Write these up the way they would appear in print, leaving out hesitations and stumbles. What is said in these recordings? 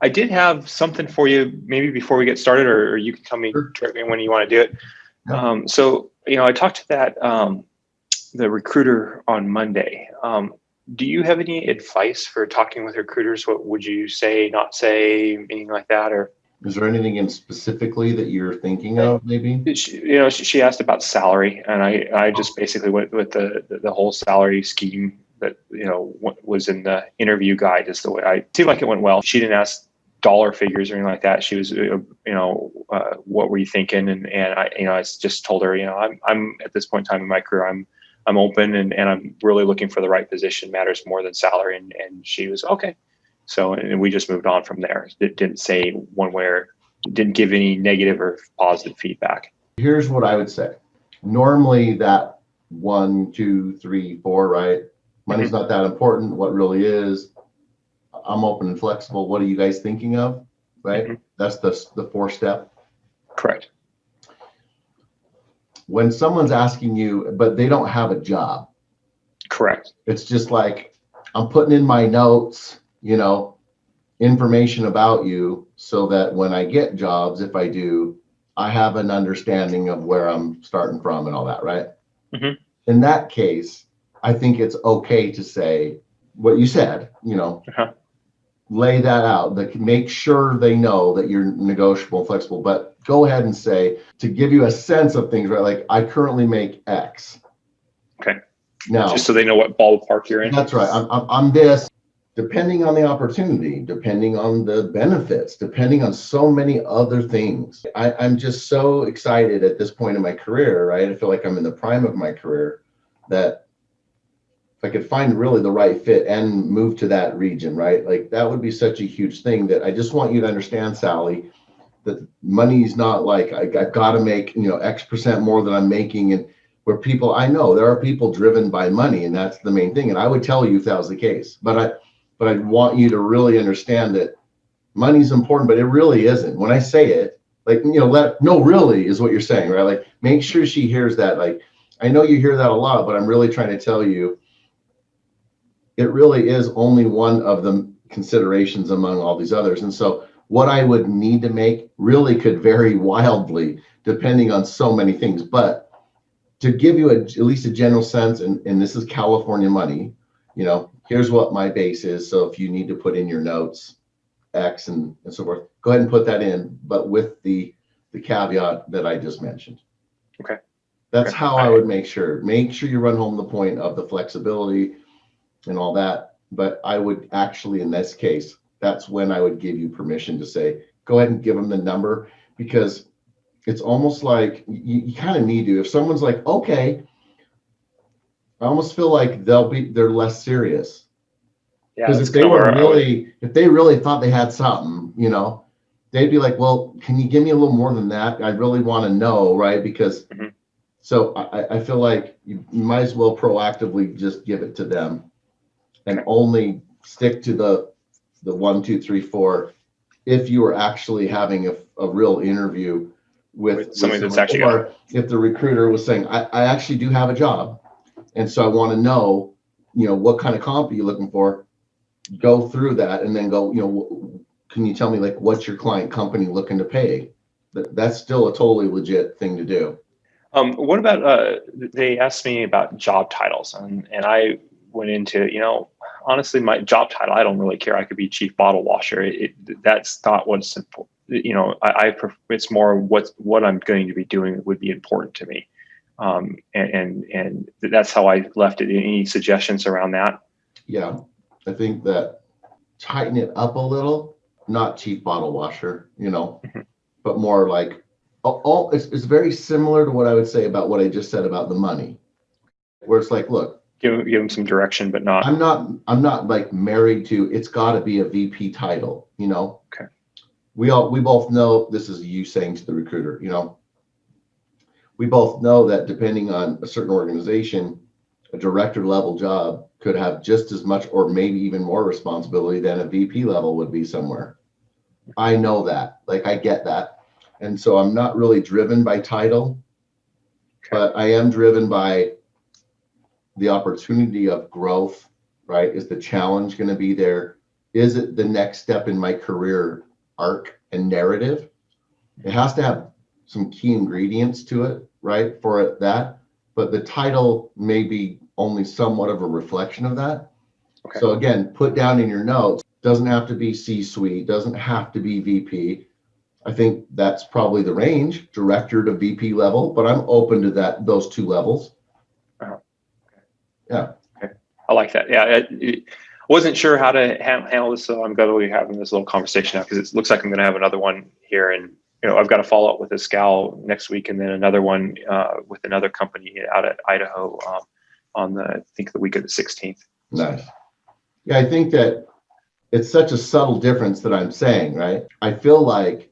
I did have something for you maybe before we get started, or you can tell me Sure. directly when you want to do it. So, I talked to the recruiter on Monday. Do you have any advice for talking with recruiters? What would you say, not say, anything like that? Or Is there anything in specifically that you're thinking of, maybe? she asked about salary, and I just basically went with the whole salary scheme that what was in the interview guide. Is the way I seemed like it went well. She didn't ask dollar figures or anything like that. She was what were you thinking? And I just told her, I'm at this point in time in my career, I'm open, and I'm really looking for the right position. Matters more than salary. And she was okay. So, and we just moved on from there. It didn't say one way or didn't give any negative or positive feedback. Here's what I would say. Normally that 1, 2, 3, 4, right? Money's not that important. What really is, I'm open and flexible. What are you guys thinking of? Right? That's the 4-step. Correct. When someone's asking you, but they don't have a job. Correct. It's just like, I'm putting in my notes, information about you so that when I get jobs, if I do, I have an understanding of where I'm starting from and all that, right? In that case, I think it's okay to say what you said, lay that out, make sure they know that you're negotiable and flexible, but go ahead and say, to give you a sense of things, right? Like, I currently make X. Okay. Now, just so they know what ballpark you're in. That's right. I'm this, depending on the opportunity, depending on the benefits, depending on so many other things. I'm just so excited at this point in my career, right? I feel like I'm in the prime of my career, that if I could find really the right fit and move to that region, right? Like, that would be such a huge thing. That I just want you to understand, Sally, that money's not like I've got to make, X% more than I'm making. And where people, I know there are people driven by money, and that's the main thing. And I would tell you if that was the case, but I want you to really understand that money's important, but it really isn't. When I say it, like, no, really is what you're saying, right? Like, make sure she hears that. Like, I know you hear that a lot, but I'm really trying to tell you, it really is only one of the considerations among all these others. And so what I would need to make really could vary wildly depending on so many things. But to give you at least a general sense, and this is California money, here's what my base is. So if you need to put in your notes, X and so forth, go ahead and put that in, but with the caveat that I just mentioned. Okay. That's how I would make sure you run home the point of the flexibility and all that. But I would actually, in this case, that's when I would give you permission to say, go ahead and give them the number, because it's almost like you kind of need to. If someone's like, okay, I almost feel like they're less serious. Because if they really thought they had something, they'd be like, well, can you give me a little more than that? I really want to know, right? Because so I feel like you might as well proactively just give it to them, and only stick to the 1, 2, 3, 4 if you are actually having a real interview with somebody that's actually, or if the recruiter was saying, I actually do have a job, and so I want to know, what kind of comp are you looking for? Go through that, and then go, can you tell me, like, what's your client company looking to pay? That's still a totally legit thing to do. What about, they asked me about job titles, and I went into, honestly, my job title, I don't really care. I could be chief bottle washer. That's not what's important. It's more what I'm going to be doing would be important to me. And that's how I left it. Any suggestions around that? Yeah, I think that tighten it up a little, not chief bottle washer, but more like, it's very similar to what I would say about what I just said about the money, where it's like, look, give them some direction, but not. I'm not like married to, it's got to be a VP title, Okay. We both know, this is you saying to the recruiter, we both know that depending on a certain organization, a director level job could have just as much or maybe even more responsibility than a VP level would be somewhere. I know that, like, I get that. And so I'm not really driven by title, but I am driven by the opportunity of growth, right? Is the challenge going to be there? is it the next step in my career arc and narrative? It has to have some key ingredients to it, right? For it that, but the title may be only somewhat of a reflection of that. Okay. So again, put down in your notes, doesn't have to be C-suite, doesn't have to be VP. I think that's probably the range, director to VP level, but I'm open to that, those two levels. Uh-huh. Okay. Yeah. Okay. I like that. Yeah. I wasn't sure how to handle this, so I'm glad we're having this little conversation now, because it looks like I'm going to have another one here, and I've got to follow up with this gal next week, and then another one with another company out at Idaho on I think the week of the 16th. Nice. Yeah, I think that it's such a subtle difference that I'm saying, right? I feel like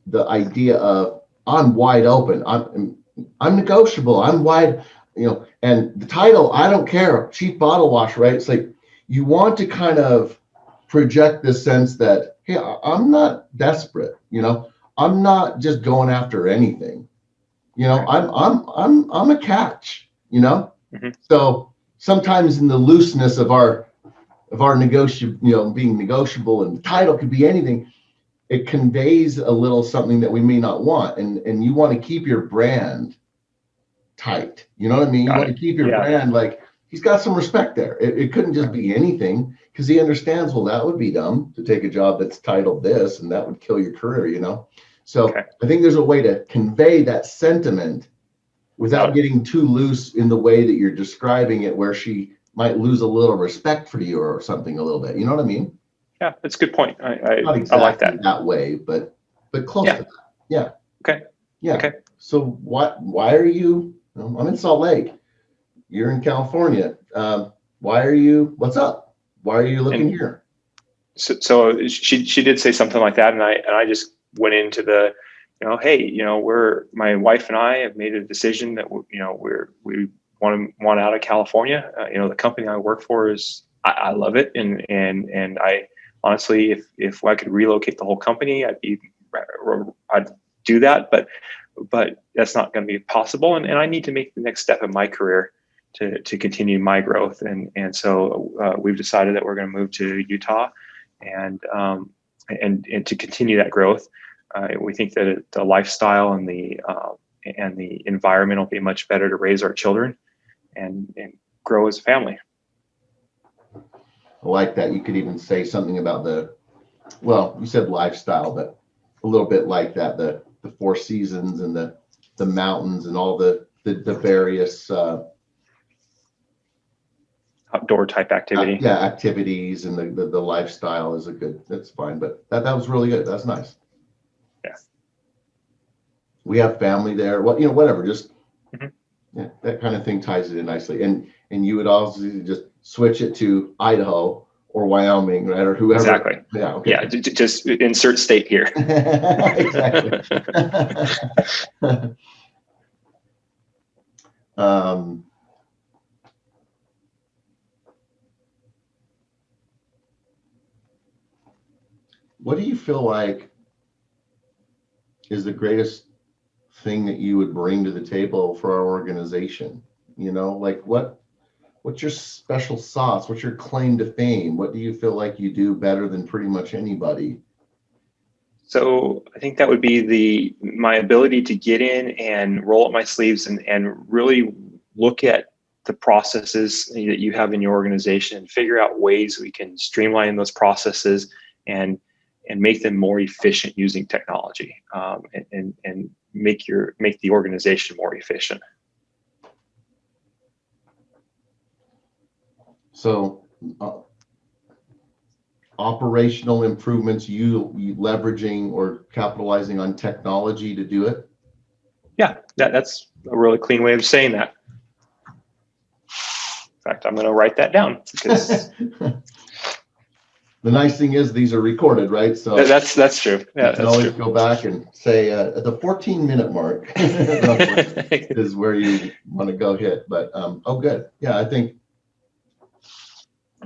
the idea of I'm wide open, I'm negotiable, I'm wide, and the title, I don't care, chief bottle washer, right? It's like you want to kind of project this sense that, hey, I'm not desperate, I'm not just going after anything, I'm a catch, Mm-hmm. So sometimes in the looseness of our negotiable, being negotiable, and the title could be anything, it conveys a little something that we may not want, and you want to keep your brand tight. You know what I mean? You want to keep your brand, like, he's got some respect there. It couldn't just be anything, because he understands, well, that would be dumb to take a job that's titled this, and that would kill your career, So I think there's a way to convey that sentiment without getting too loose in the way that you're describing it, where she might lose a little respect for you or something a little bit. You know what I mean? Yeah, that's a good point. Not exactly I like that way, but close to that. Yeah. Okay. Yeah. Okay. So why are you, I'm in Salt Lake. You're in California. What's up? Why are you looking here? So she did say something like that, and I just went into the, hey, my wife and I have made a decision that we want out of California. The company I work for I love it, and I honestly, if I could relocate the whole company, I'd do that, but that's not going to be possible, and I need to make the next step in my career to continue my growth, and so we've decided that we're going to move to Utah, and to continue that growth. We think that the lifestyle and the environment will be much better to raise our children and grow as a family. I like that. You could even say something about you said lifestyle, but a little bit like that, the Four Seasons and the mountains and all the various outdoor type activity. Activities, and the lifestyle is that's fine. But that was really good. That's nice. Yeah. We have family there. Whatever. Just mm-hmm. That kind of thing ties it in nicely. And you would also just switch it to Idaho or Wyoming, right, or whoever. Exactly. Yeah. Okay. Yeah. Just insert state here. Exactly. What do you feel like is the greatest thing that you would bring to the table for our organization? Like what's your special sauce? What's your claim to fame? What do you feel like you do better than pretty much anybody? So I think that would be my ability to get in and roll up my sleeves and really look at the processes that you have in your organization and figure out ways we can streamline those processes and make them more efficient using technology, and make the organization more efficient. So operational improvements, you leveraging or capitalizing on technology to do it? Yeah, that's a really clean way of saying that. In fact, I'm going to write that down, because the nice thing is these are recorded, right? So that's true. Yeah, you can always go back and say at the 14-minute mark is where you want to go hit. But good. Yeah, I think.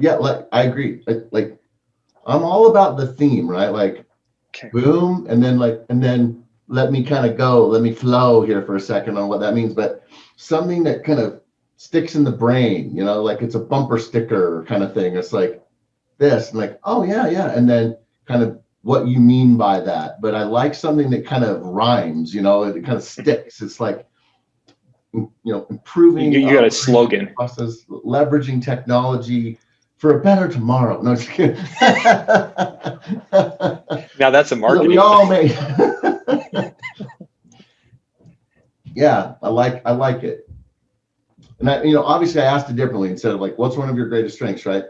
Yeah, I agree. Like I'm all about the theme, right? Like, okay. Boom, and then let me kind of go, let me flow here for a second on what that means. But something that kind of sticks in the brain, like it's a bumper sticker kind of thing. It's like, this, and like, oh yeah, yeah. And then kind of what you mean by that. But I like something that kind of rhymes, it kind of sticks. It's like, improving You got a slogan. process, leveraging technology for a better tomorrow. No, just kidding. Now that's a marketing. We all make. Yeah, I like it. And obviously I asked it differently instead of like, what's one of your greatest strengths, right?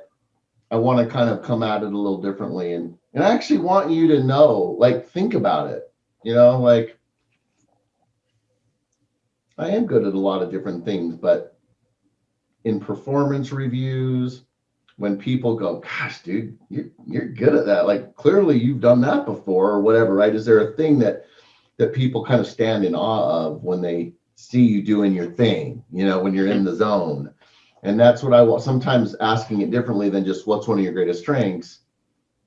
I want to kind of come at it a little differently. And I actually want you to know, like, think about it, like, I am good at a lot of different things, but in performance reviews, when people go, gosh, dude, you're good at that. Like, clearly you've done that before or whatever, right? Is there a thing that people kind of stand in awe of when they see you doing your thing, when you're in the zone? And that's what I want. Sometimes asking it differently than just what's one of your greatest strengths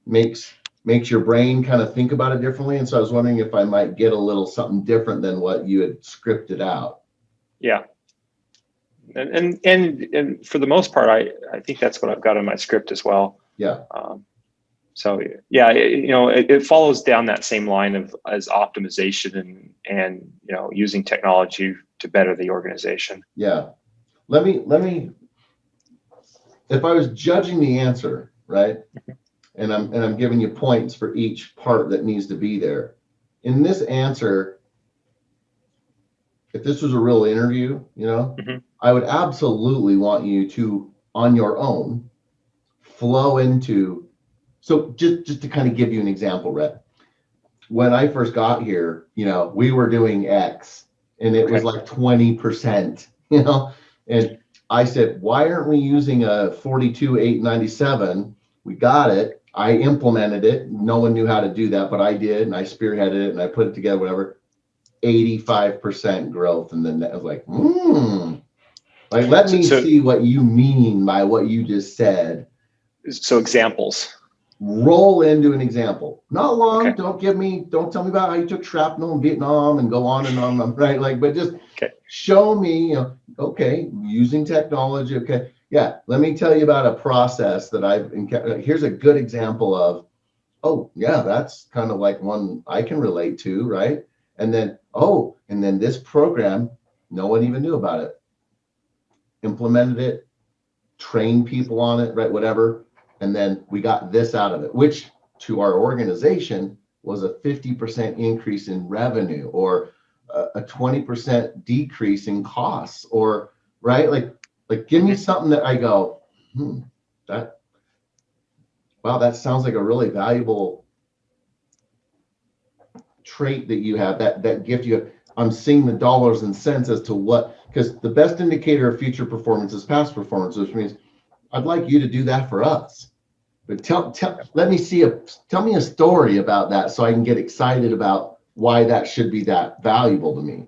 makes your brain kind of think about it differently. And so I was wondering if I might get a little something different than what you had scripted out. Yeah. And for the most part, I think that's what I've got in my script as well. Yeah. So yeah, it follows down that same line as optimization and using technology to better the organization. Yeah. Let me, if I was judging the answer, right? And I'm giving you points for each part that needs to be there. In this answer, if this was a real interview, I would absolutely want you to, on your own, flow into. So just to kind of give you an example, Rhett, when I first got here, we were doing X and it was like 20%, and I said, why aren't we using a 42,897? We got it. I implemented it. No one knew how to do that, but I did. And I spearheaded it and I put it together, whatever. 85% growth. And then I was like, like, let me see what you mean by what you just said. So examples. Roll into an example. Not long. Okay. Don't tell me about how you took shrapnel in Vietnam and go on and on, right? Like, but just show me, okay, using technology. Okay. Yeah. Let me tell you about a process that I've encountered. Here's a good example of, oh yeah, that's kind of like one I can relate to, right? And then, and then this program, no one even knew about it. Implemented it, trained people on it, right? Whatever. And then we got this out of it, which to our organization was a 50% increase in revenue or a 20% decrease in costs, or right? Like give me something that I go, that sounds like a really valuable trait that you have, that gift you have. I'm seeing the dollars and cents as to what, because the best indicator of future performance is past performance, which means I'd like you to do that for us. But tell me a story about that so I can get excited about why that should be that valuable to me.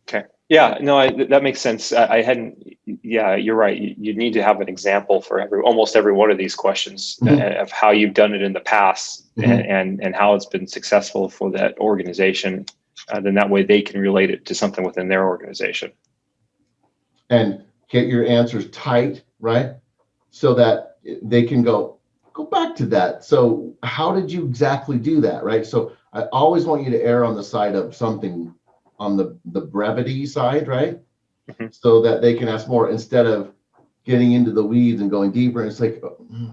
Okay. Yeah, no, that makes sense. I hadn't, yeah, you're right. You need to have an example for almost every one of these questions of how you've done it in the past and how it's been successful for that organization. Then that way they can relate it to something within their organization. And get your answers tight, right? So that they can go back to that. So how did you exactly do that, right? So I always want you to err on the side of something on the brevity side, right? So that they can ask more instead of getting into the weeds and going deeper. And it's like,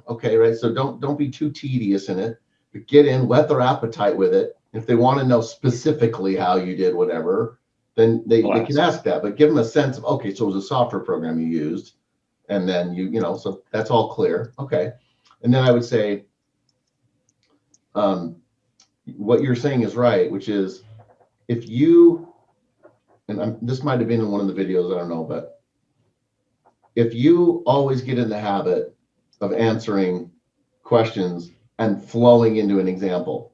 okay, right? So don't be too tedious in it, but get in, whet their appetite with it. If they want to know specifically how you did whatever, then they can ask that, but give them a sense of, okay, so it was a software program you used. And then so that's all clear. Okay. And then I would say, what you're saying is right, which is if you, and this might have been in one of the videos, I don't know, but if you always get in the habit of answering questions and flowing into an example,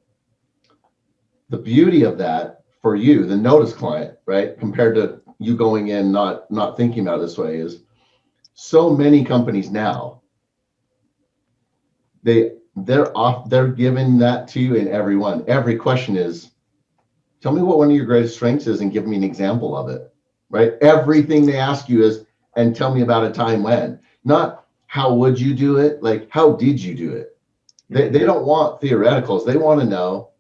the beauty of that for you, the notice client, right, compared to you going in not thinking about it this way, is so many companies now, they're giving that to you in everyone. Every question is, tell me what one of your greatest strengths is and give me an example of it, right? Everything they ask you is, and tell me about a time when. Not, how would you do it? Like, how did you do it? They don't want theoreticals. They want to know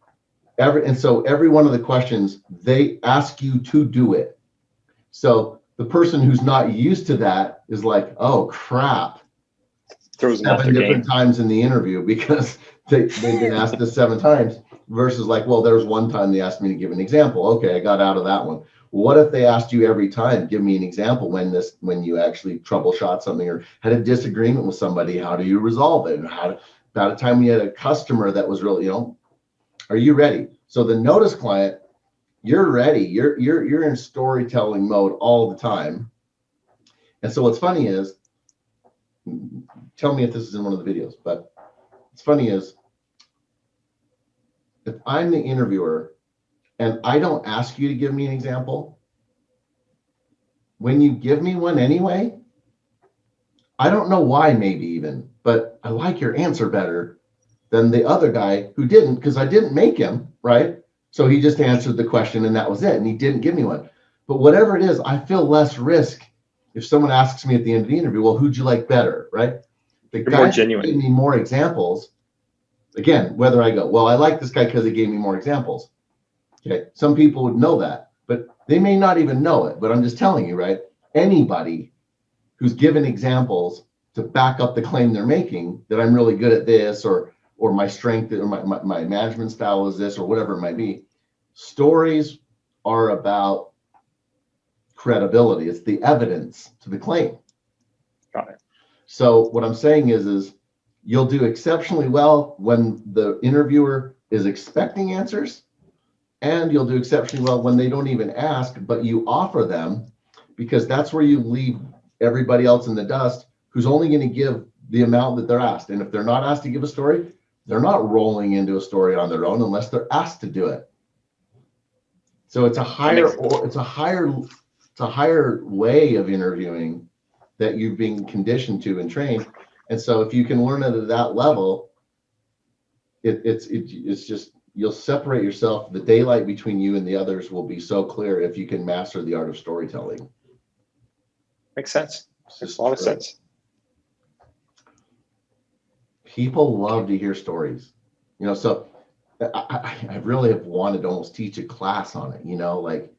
and so every one of the questions, they ask you to do it. So the person who's not used to that is like, oh crap, Throws them off 7 their different game. times in the interview because they've been asked this 7 times versus like, well, there's one time they asked me to give an example. Okay, I got out of that one. What if they asked you every time, give me an example when you actually troubleshot something or had a disagreement with somebody, how do you resolve it? And about a time we had a customer that was really, are you ready? So the notice client, you're ready. You're in storytelling mode all the time. And so what's funny is, tell me if this is in one of the videos, but what's funny is if I'm the interviewer and I don't ask you to give me an example, when you give me one anyway, I don't know why maybe even, but I like your answer better than the other guy who didn't because I didn't make him, right? So he just answered the question and that was it. And he didn't give me one. But whatever it is, I feel less risk if someone asks me at the end of the interview, well, who'd you like better, right? The You're more guy who gave genuine. me more examples, again, whether I go, well, I like this guy because he gave me more examples. Okay, some people would know that, but they may not even know it. But I'm just telling you, right? Anybody who's given examples to back up the claim they're making that I'm really good at this or my strength or my management style is this or whatever it might be. Stories are about credibility. It's the evidence to the claim. Got it. So what I'm saying is you'll do exceptionally well when the interviewer is expecting answers, and you'll do exceptionally well when they don't even ask, but you offer them, because that's where you leave everybody else in the dust who's only going to give the amount that they're asked. And if they're not asked to give a story, they're not rolling into a story on their own unless they're asked to do it. So it's a higher way of interviewing that you've been conditioned to and trained. And so if you can learn it at that level, it's just, you'll separate yourself. The daylight between you and the others will be so clear if you can master the art of storytelling. Makes sense. Makes a lot of sense. People love to hear stories, so I really have wanted to almost teach a class on it, like,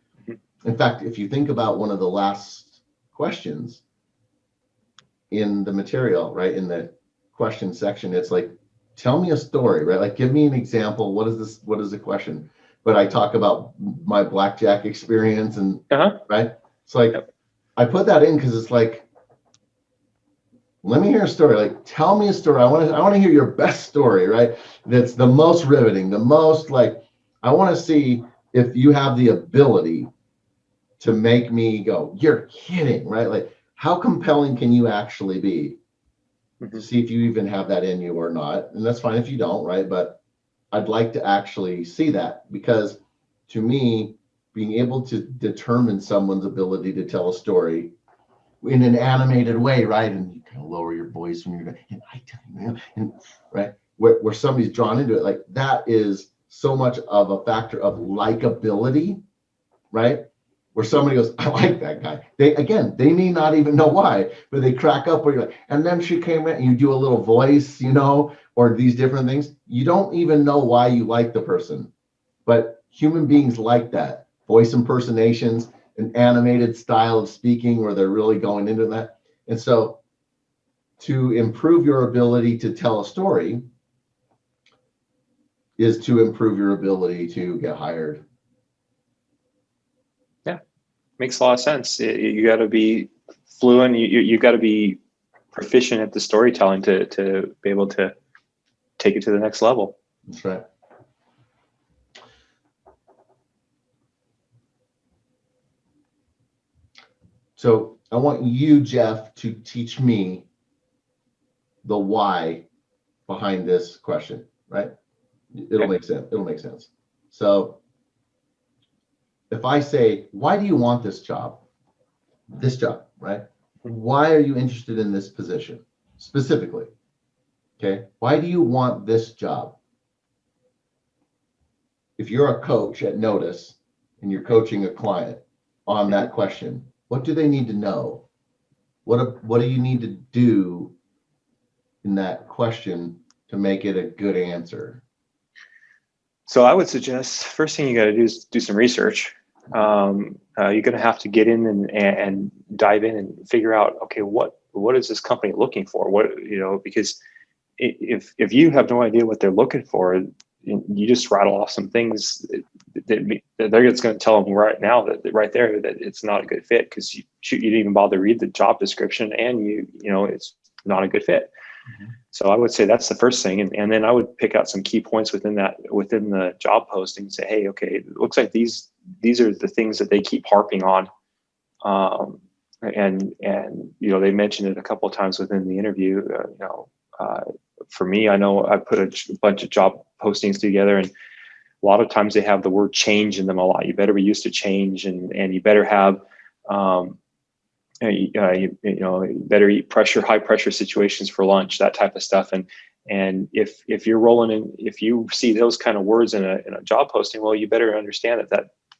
in fact, if you think about one of the last questions in the material, right, in the question section, it's like, tell me a story, right? Like, give me an example. What is this? What is the question? But I talk about my blackjack experience and right. It's like, I put that in because it's like, let me hear a story. Like, tell me a story. I want to hear your best story, right? That's the most riveting, the most like, I want to see if you have the ability to make me go, you're kidding, right? Like, how compelling can you actually be? To see if you even have that in you or not. And that's fine if you don't, right? But I'd like to actually see that, because to me, being able to determine someone's ability to tell a story in an animated way, right? And you kind of lower your voice when you're going, and I tell you, man, and right, where somebody's drawn into it, like that is so much of a factor of likability, right? Where somebody goes, I like that guy. They may not even know why, but they crack up where you're like, and then she came in and you do a little voice, or these different things. You don't even know why you like the person, but human beings like that. Voice impersonations, an animated style of speaking where they're really going into that. And so to improve your ability to tell a story is to improve your ability to get hired. Yeah, makes a lot of sense. You got to be fluent. You got to be proficient at the storytelling to be able to take it to the next level. That's right. So I want you, Jeff, to teach me the why behind this question, right? It'll make sense. It'll make sense. So if I say, why do you want this job? This job, right? Why are you interested in this position specifically? Okay. Why do you want this job? If you're a coach at Notice and you're coaching a client on that question, what do they need to know? What do you need to do in that question to make it a good answer? So I would suggest first thing you got to do is do some research. You're going to have to get in and dive in and figure out, okay, what is this company looking for? Because if you have no idea what they're looking for, you just rattle off some things that they're just going to tell them right now that right there that it's not a good fit because you didn't even bother to read the job description and it's not a good fit. Mm-hmm. So I would say that's the first thing, and then I would pick out some key points within the job posting and say, hey, okay, it looks like these are the things that they keep harping on, and they mentioned it a couple of times within the interview. For me, I know I put a bunch of job postings together, and a lot of times they have the word change in them a lot. You better be used to change, and you better have you better eat high pressure situations for lunch, that type of stuff. And if you're rolling in, if you see those kind of words in a job posting, well, you better understand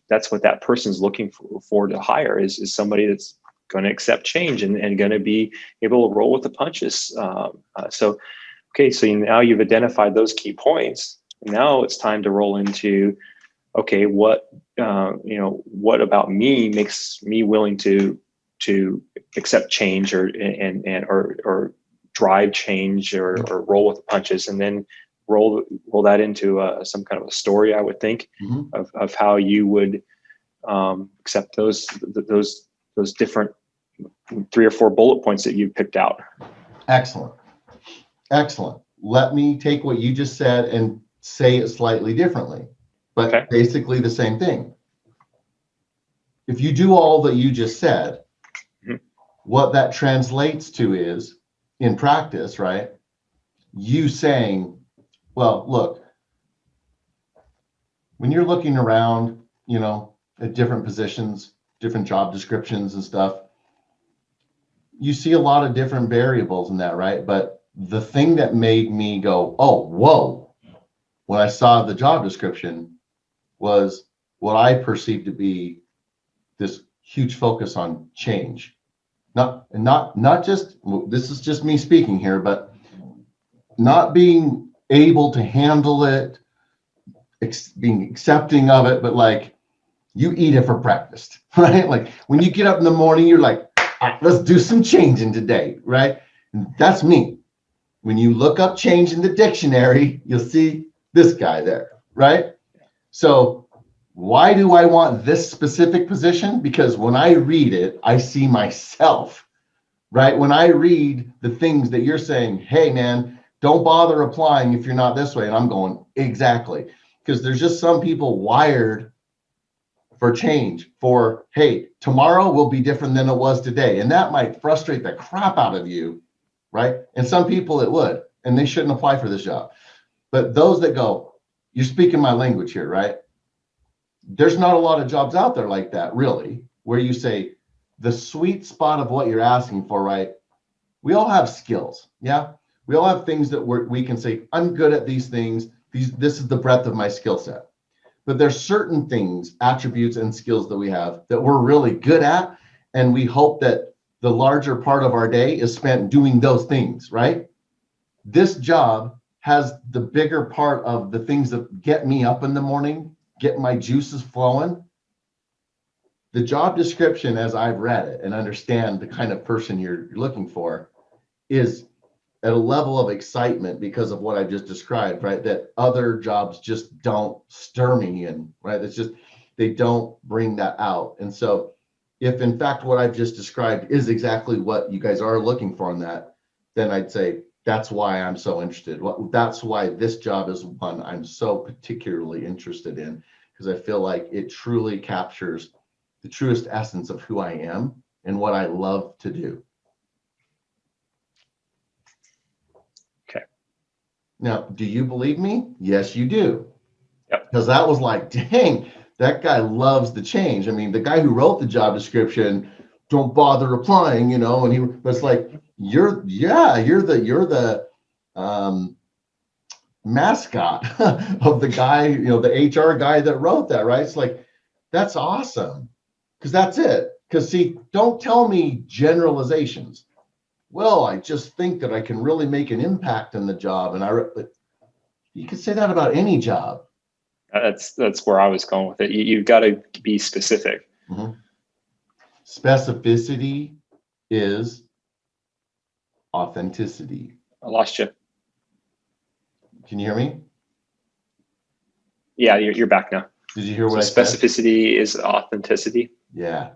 that's what that person's looking for to hire is somebody that's going to accept change and going to be able to roll with the punches. So now you've identified those key points. Now it's time to roll into, okay, what about me makes me willing to accept change or drive change or roll with the punches, and then roll that into some kind of a story, I would think, mm-hmm. of how you would accept those different 3 or 4 bullet points that you've picked out. Excellent. Let me take what you just said and say it slightly differently, but okay. Basically the same thing. If you do all that you just said, mm-hmm. what that translates to is, in practice, right? You saying, well, look, when you're looking around, at different positions, different job descriptions and stuff, you see a lot of different variables in that, right? But the thing that made me go, oh, whoa, when I saw the job description was what I perceived to be this huge focus on change. Not just, this is just me speaking here, but not being able to handle it, being accepting of it, but like you eat it for breakfast, right? Like when you get up in the morning, you're like, let's do some changing today, right? And that's me. When you look up change in the dictionary, you'll see this guy there, right? So why do I want this specific position? Because when I read it, I see myself, right? When I read the things that you're saying, hey, man, don't bother applying if you're not this way. And I'm going, exactly. Because there's just some people wired for change, for, hey, tomorrow will be different than it was today. And that might frustrate the crap out of you, right? And some people it would, and they shouldn't apply for this job. But those that go, you're speaking my language here, right? There's not a lot of jobs out there like that, really, where you say the sweet spot of what you're asking for, right? We all have skills, yeah? We all have things that we can say, I'm good at these things. This is the breadth of my skill set. But there's certain things, attributes and skills that we have that we're really good at, and we hope that the larger part of our day is spent doing those things, right? This job has the bigger part of the things that get me up in the morning, get my juices flowing. The job description, as I've read it and understand the kind of person you're looking for, is at a level of excitement because of what I just described, right? That other jobs just don't stir me in, right? It's just, they don't bring that out. And so if in fact what I've just described is exactly what you guys are looking for in that, then I'd say that's why I'm so interested. That's why this job is one I'm so particularly interested in, because I feel like it truly captures the truest essence of who I am and what I love to do. Okay. Now, do you believe me? Yes, you do. Yep. Because that was like, dang, that guy loves the change. I mean, the guy who wrote the job description, don't bother applying, but it's like, you're the mascot of the guy, the HR guy that wrote that, right? It's like, that's awesome. Because that's it. Because see, don't tell me generalizations. well, I just think that I can really make an impact in the job. But you could say that about any job. That's where I was going with it. You've got to be specific. Mm-hmm. Specificity is authenticity. I lost you. Can you hear me? Yeah, you're back now. Did you hear what I said? said? Specificity is authenticity. Yeah.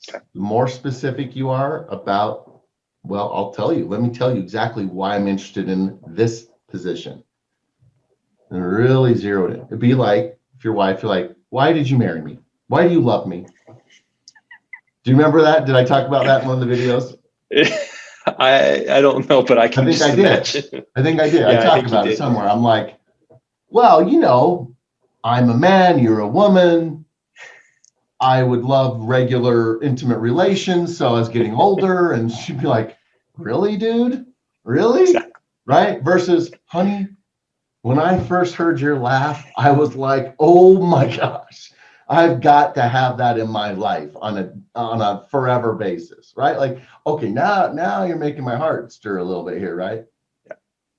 Okay. The more specific you are about, well, I'll tell you. Let me tell you exactly why I'm interested in this position. And really zero it in. It'd be like if your wife, you're like, why did you marry me? Why do you love me? Do you remember that? Did I talk about that in one of the videos? I don't know, but I can think just I did. imagine. I think I did. Yeah, I talked about it somewhere. I'm like, well, you know, I'm a man, you're a woman. I would love regular intimate relations. So I was getting older, and she'd be like, really, dude? Really? Exactly. Right? Versus, honey, when I first heard your laugh, I was like, oh my gosh, I've got to have that in my life on a forever basis, right? Like, okay, now you're making my heart stir a little bit here, right? Yeah.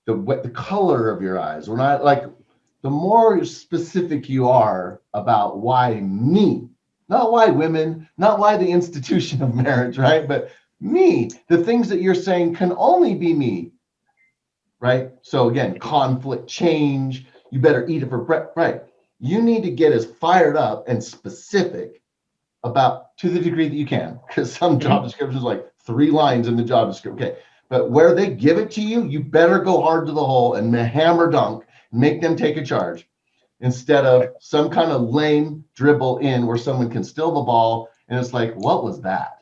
The color of your eyes. When I like, the more specific you are about why me, not why women, not why the institution of marriage, right? But me, the things that you're saying can only be me, right? So again, conflict, change, you better eat it for breakfast, right? You need to get as fired up and specific about, to the degree that you can, because some job descriptions like 3 lines in the job description. Okay, but where they give it to you, you better go hard to the hole and hammer dunk, make them take a charge, instead of some kind of lame dribble in where someone can steal the ball and it's like, what was that?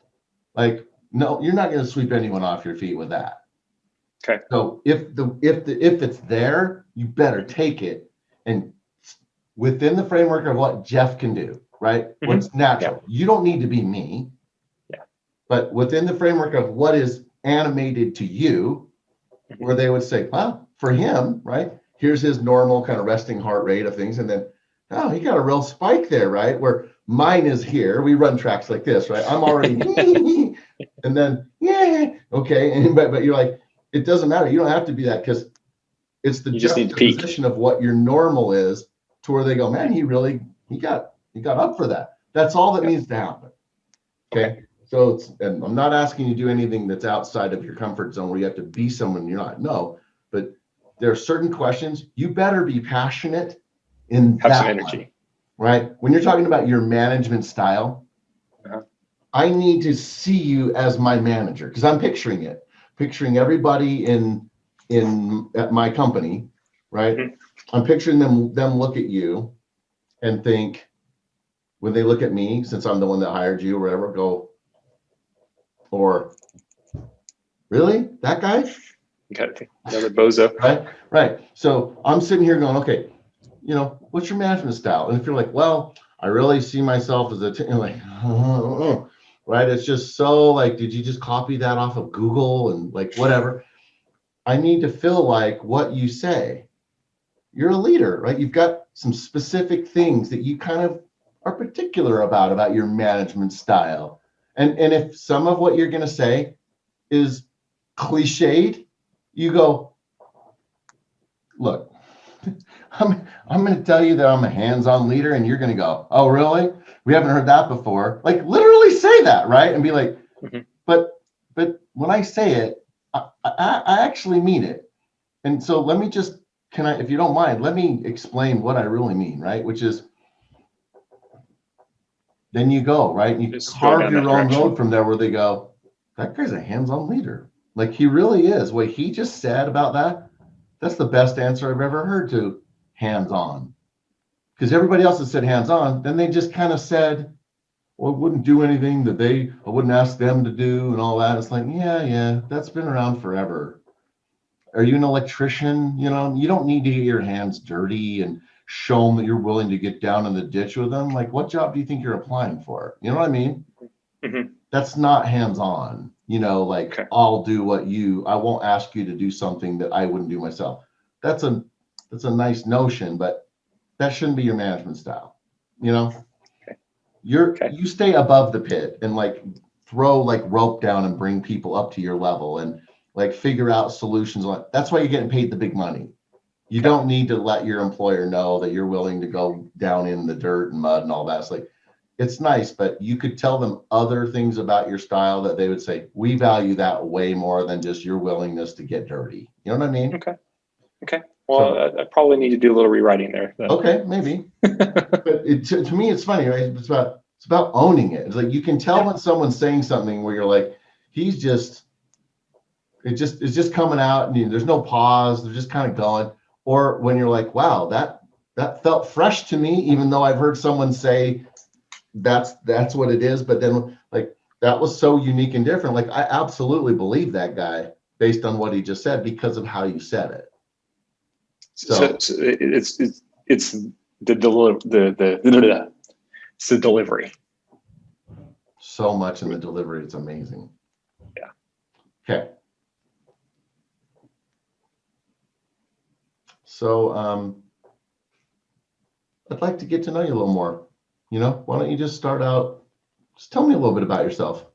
Like, no, you're not going to sweep anyone off your feet with that. Okay. So if it's there, you better take it, and within the framework of what Jeff can do, right? What's natural. Yeah. You don't need to be me. Yeah. But within the framework of what is animated to you, where they would say, well, for him, right? Here's his normal kind of resting heart rate of things, and then, oh, he got a real spike there, right? Where mine is here. We run tracks like this, right? I'm already, and then, yeah, okay, and but you're like, it doesn't matter. You don't have to be that, because it's the juxtaposition of what your normal is to where they go, man, he got up for that. That's all that needs to happen. Okay. So and I'm not asking you to do anything that's outside of your comfort zone where you have to be someone you're not. No, but there are certain questions you better be passionate in. Have some energy, right? When you're talking about your management style, I need to see you as my manager, because I'm picturing everybody at my company, right? I'm picturing them look at you and think, when they look at me, since I'm the one that hired you or whatever, go, or really, that guy? Okay, another bozo. Right. So I'm sitting here going, okay, what's your management style? And if you're like, well, I really see myself as like, right? It's just so like, did you just copy that off of Google and like whatever? I need to feel like what you say. You're a leader, right? You've got some specific things that you kind of are particular about your management style. And if some of what you're going to say is cliched, you go, look, I'm going to tell you that I'm a hands-on leader, and you're going to go, oh, really? We haven't heard that before. Like, literally say that, right? And be like, but when I say it, I actually mean it. And so let me just, if you don't mind, let me explain what I really mean, right? Which is, then you go, right? And you just carve your own road from there, where they go, that guy's a hands-on leader. Like, he really is. What he just said about that's the best answer I've ever heard to hands-on. Because everybody else that said hands-on, then they just kind of said, well, it wouldn't do anything that I wouldn't ask them to do and all that. It's like, yeah, that's been around forever. Are you an electrician? You don't need to get your hands dirty and show them that you're willing to get down in the ditch with them. Like, what job do you think you're applying for? You know what I mean? That's not hands-on. I'll do I won't ask you to do something that I wouldn't do myself. That's a nice notion, but that shouldn't be your management style. You stay above the pit, and like, throw like rope down and bring people up to your level and like figure out solutions. That's why you're getting paid the big money. You don't need to let your employer know that you're willing to go down in the dirt and mud and all that. It's like, it's nice, but you could tell them other things about your style that they would say, we value that way more than just your willingness to get dirty. You know what I mean? Okay. Well, so, I probably need to do a little rewriting there. Then. Okay, maybe. But to me, it's funny, right? It's about owning it. It's like you can tell when someone's saying something where you're like, it's just coming out and there's no pause. They're just kind of going. Or when you're like, wow, that felt fresh to me, even though I've heard someone say that's what it is. But then like that was so unique and different. Like I absolutely believe that guy based on what he just said because of how you said it. So it's the delivery. So much in the delivery, it's amazing. Yeah. Okay. So I'd like to get to know you a little more. Why don't you just start out, just tell me a little bit about yourself.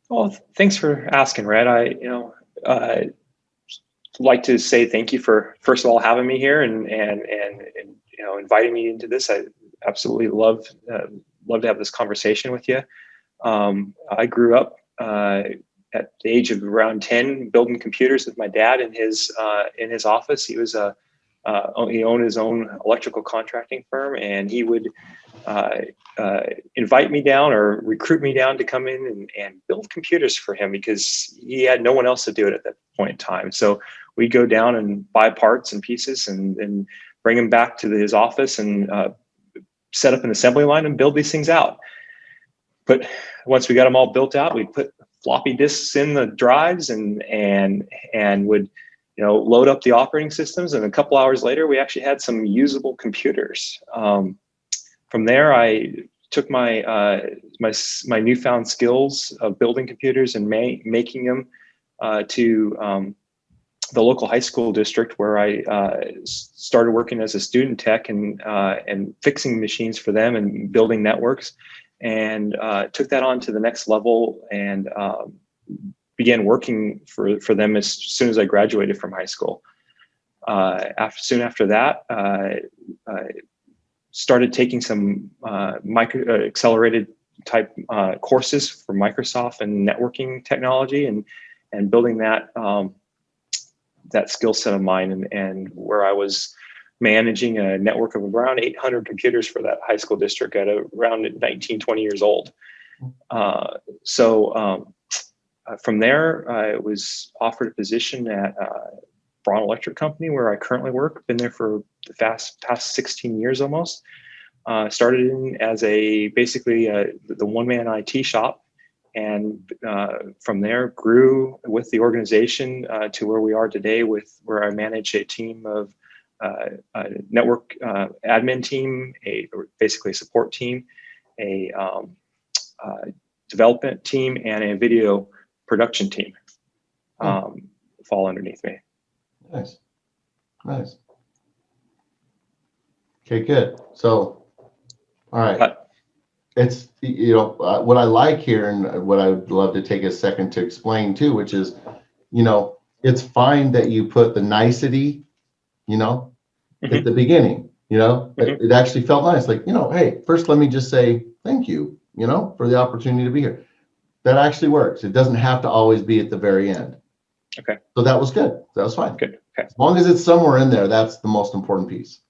Well, thanks for asking, Rhett. I like to say thank you for, first of all, having me here and inviting me into this. I absolutely love to have this conversation with you. I grew up at the age of around 10 building computers with my dad in his office. He was he owned his own electrical contracting firm, and he would invite me down or recruit me down to come in and build computers for him because he had no one else to do it at that point in time. So we'd go down and buy parts and pieces and bring them back to his office and set up an assembly line and build these things out. But once we got them all built out, we'd put floppy disks in the drives and would load up the operating systems. And a couple hours later, we actually had some usable computers. From there, I took my newfound skills of building computers and making them to the local high school district where I started working as a student tech and fixing machines for them and building networks, and took that on to the next level and began working for them as soon as I graduated from high school. Soon after that, I started taking some accelerated type courses for Microsoft and networking technology and building that skill set of mine, and where I was managing a network of around 800 computers for that high school district at around 19, 20 years old. From there, I was offered a position at Braun Electric Company, where I currently work. Been there for the past 16 years almost. Started in as basically the one-man IT shop, and from there grew with the organization to where we are today, where I manage a team of a network admin team, basically a support team, a development team, and a video production team fall underneath me. Nice. Okay, good. So, all right. It's, what I like here and what I would love to take a second to explain too, which is, it's fine that you put the nicety, at the beginning, it actually felt nice. Like, hey, first, let me just say thank you, for the opportunity to be here. That actually works. It doesn't have to always be at the very end. Okay. So that was good. That was fine. Good. Okay. As long as it's somewhere in there, that's the most important piece.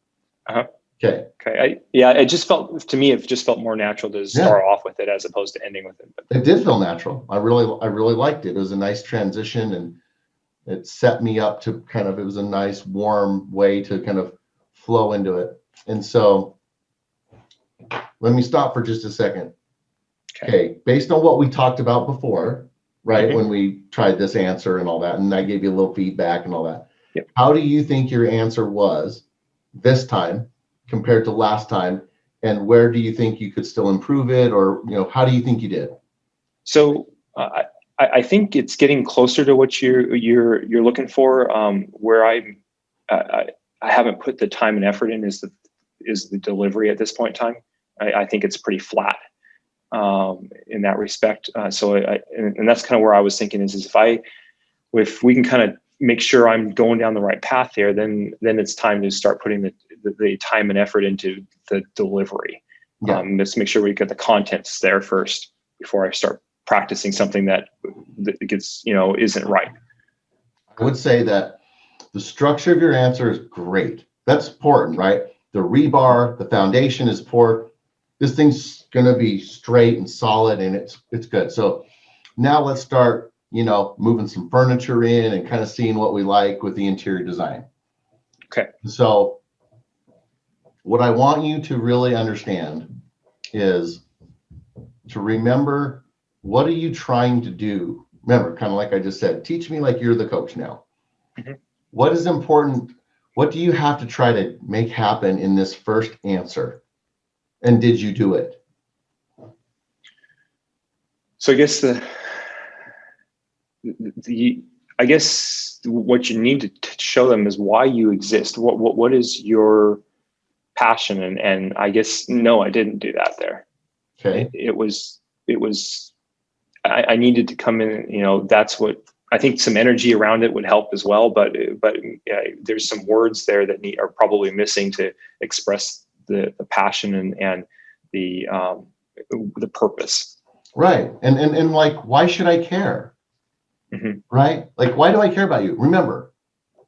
Okay. It just felt more natural to start off with it as opposed to ending with it. It did feel natural. I really liked it. It was a nice transition, and it set me up to it was a nice warm way to kind of flow into it. And so let me stop for just a second. Okay. Based on what we talked about before, right? When we tried this answer and all that, and I gave you a little feedback and all that. Yep. How do you think your answer was this time compared to last time? And where do you think you could still improve it? Or, how do you think you did? So I think it's getting closer to what you're looking for. Where I haven't put the time and effort in is the delivery at this point in time. I think it's pretty flat. in that respect. And that's kind of where I was thinking is if we can kind of make sure I'm going down the right path here, then it's time to start putting the time and effort into the delivery. Yeah. Let's make sure we get the contents there first before I start practicing something that gets, isn't right. I would say that the structure of your answer is great. That's important, right? The rebar, the foundation is poor. This thing's going to be straight and solid, and it's good. So now let's start, moving some furniture in and kind of seeing what we like with the interior design. Okay. So what I want you to really understand is to remember, what are you trying to do? Remember, kind of like I just said, teach me like you're the coach now. Mm-hmm. What is important? What do you have to try to make happen in this first answer? And did you do it? So I guess I guess what you need to show them is why you exist. What is your passion? And I guess, no, I didn't do that there. Okay. It was, I needed to come in, that's what I think some energy around it would help as well. But there's some words there that are probably missing to express the passion and the purpose. Right. And like, why should I care? Mm-hmm. Right. Like, why do I care about you? Remember,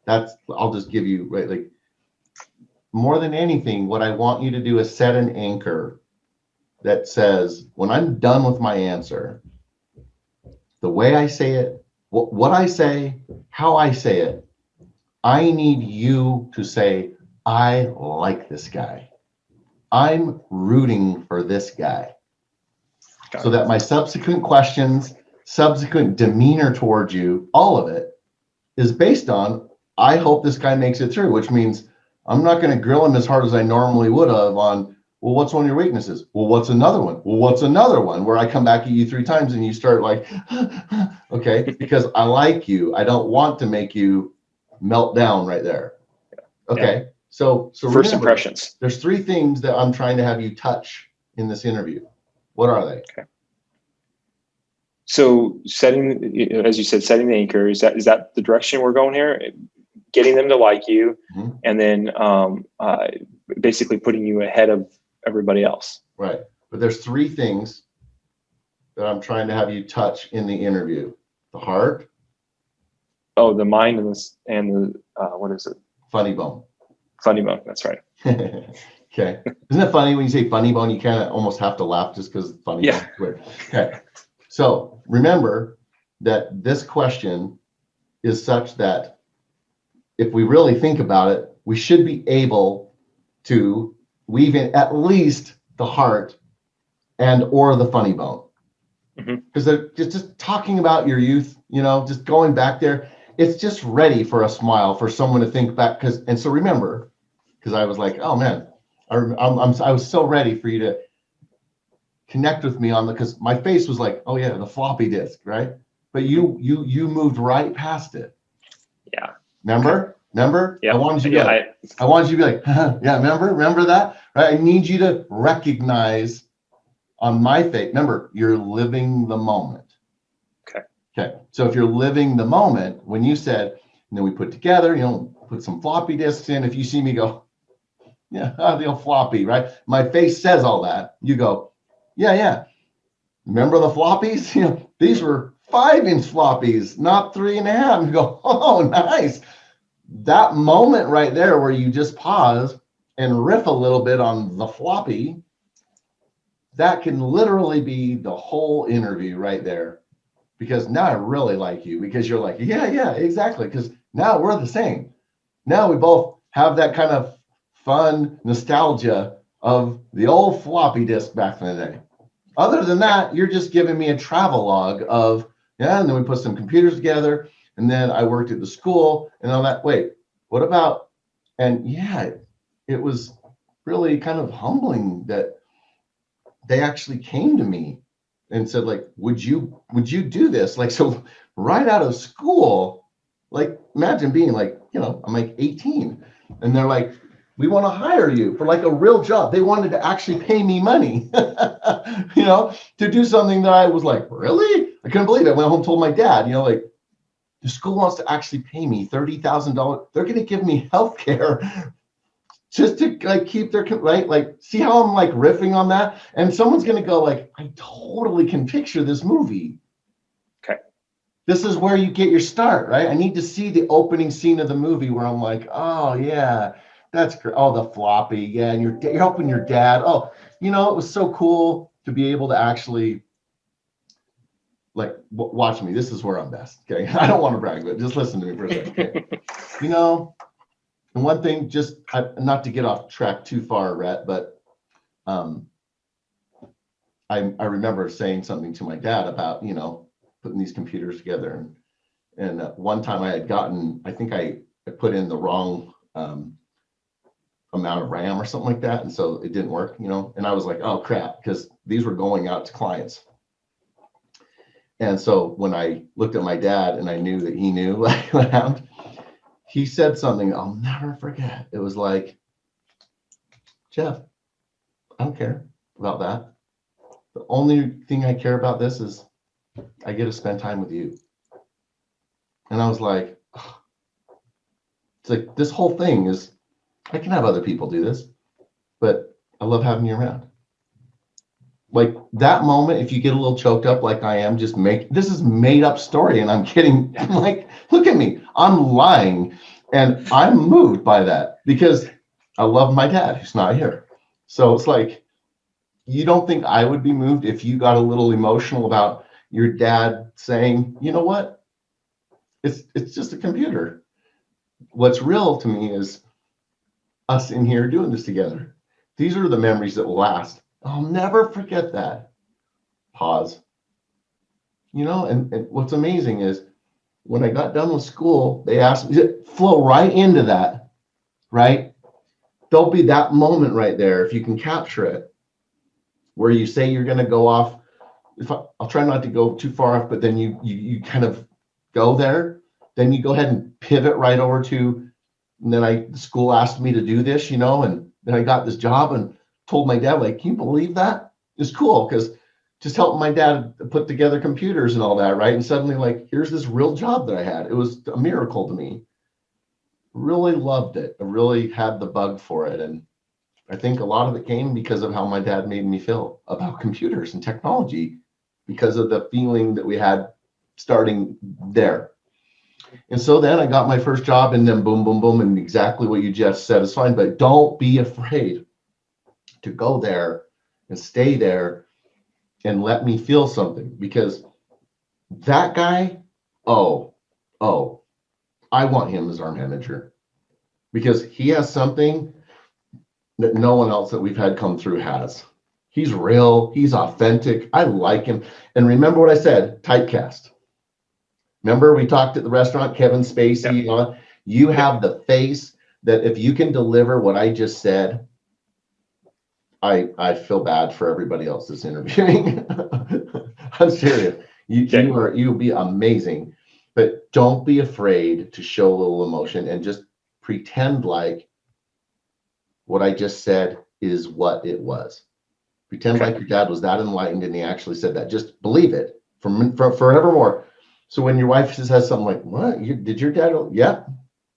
I'll just give you, right. Like, more than anything, what I want you to do is set an anchor that says, when I'm done with my answer, the way I say it, what I say, how I say it, I need you to say, I like this guy. I'm rooting for this guy. So that my subsequent questions, subsequent demeanor towards you, all of it is based on, I hope this guy makes it through, which means I'm not going to grill him as hard as I normally would have on, well, what's one of your weaknesses? Well, what's another one? Well, what's another one? Where I come back at you 3 times and you start like, okay, because I like you. I don't want to make you melt down right there. Okay. Yeah. So first remember, impressions. There's 3 things that I'm trying to have you touch in this interview. What are they? Okay. So setting, as you said, setting the anchor, is that the direction we're going here? Getting them to like you, mm-hmm. and then basically putting you ahead of everybody else. Right. But there's 3 things that I'm trying to have you touch in the interview. The heart. Oh, the mind and the what is it? Funny bone. Funny bone. That's right. Okay. Isn't it funny when you say funny bone, you kind of almost have to laugh just because funny bone is weird. Okay. So remember that this question is such that if we really think about it, we should be able to weave in at least the heart and or the funny bone. Because they're just talking about your youth, just going back there. It's just ready for a smile, for someone to think back. And so remember, because I was like, oh man, I was so ready for you to connect with me because my face was like, oh yeah, the floppy disk, right? But you moved right past it. Yeah. Remember? Yeah. I wanted you to be like, yeah, remember that? Right? I need you to recognize on my face. Remember, you're living the moment. Okay. So if you're living the moment, when you said, and then we put together, put some floppy disks in. If you see me go, yeah, the old floppy, right? My face says all that. You go, yeah. Remember the floppies? These were 5-inch floppies, not 3.5. You go, oh, nice. That moment right there where you just pause and riff a little bit on the floppy, that can literally be the whole interview right there. Because now I really like you, because you're like, yeah, exactly. Because now we're the same. Now we both have that kind of fun nostalgia of the old floppy disk back in the day. Other than that, you're just giving me a travel log of, and then we put some computers together, and then I worked at the school and all that. Wait, what about, and yeah, it was really kind of humbling that they actually came to me and said, like, would you do this? Like, so right out of school, like, imagine being like, I'm like 18, and they're like, We want to hire you for like a real job. They wanted to actually pay me money, to do something that I was like, really? I couldn't believe it. I went home and told my dad, like, the school wants to actually pay me $30,000. They're going to give me health care just to like keep their, right? Like, see how I'm like riffing on that? And someone's going to go like, I totally can picture this movie. Okay. This is where you get your start, right? I need to see the opening scene of the movie where I'm like, oh yeah, that's great. Oh, the floppy. Yeah. And you're helping your dad. Oh, it was so cool to be able to actually like watch me. This is where I'm best. Okay. I don't want to brag, but just listen to me for a second. Okay? And one thing, just not to get off track too far, Rhett, but I remember saying something to my dad about, putting these computers together. And one time I think I put in the wrong amount of RAM or something like that. And so it didn't work, and I was like, oh crap, because these were going out to clients. And so when I looked at my dad and I knew that he knew like what happened, he said something I'll never forget. It was like, Jeff, I don't care about that. The only thing I care about this is I get to spend time with you. And I was like, oh. It's like this whole thing is, I can have other people do this, but I love having you around. Like that moment, if you get a little choked up like I am, this is made up story. And I'm kidding. I'm like, look at me, I'm lying. And I'm moved by that because I love my dad who's not here. So it's like, you don't think I would be moved if you got a little emotional about your dad saying, you know what? It's just a computer. What's real to me is us in here doing this together. These are the memories that will last. I'll never forget that. Pause. And what's amazing is when I got done with school, they asked me to flow right into that, right? There'll be that moment right there, if you can capture it, where you say you're going to go off. I'll try not to go too far off, but then you kind of go there. Then you go ahead and pivot right over to, and then the school asked me to do this, and then I got this job and told my dad, like, can you believe that? It's cool because just helping my dad put together computers and all that, right? And suddenly, like, here's this real job that I had. It was a miracle to me. Really loved it. I really had the bug for it. And I think a lot of it came because of how my dad made me feel about computers and technology, because of the feeling that we had starting there. And so then I got my first job, and then boom, boom, boom. And exactly what you just said is fine, but don't be afraid to go there and stay there and let me feel something, because that guy, oh, I want him as our manager, because he has something that no one else that we've had come through has. He's real. He's authentic. I like him. And remember what I said, typecast. Remember we talked at the restaurant, Kevin Spacey. Yep. You have the face that if you can deliver what I just said, I feel bad for everybody else that's interviewing. I'm serious. You'll be amazing, but don't be afraid to show a little emotion and just pretend like what I just said is what it was. Pretend like your dad was that enlightened and he actually said that. Just believe it for forevermore. So when your wife says something like, what? Did your dad? Yeah,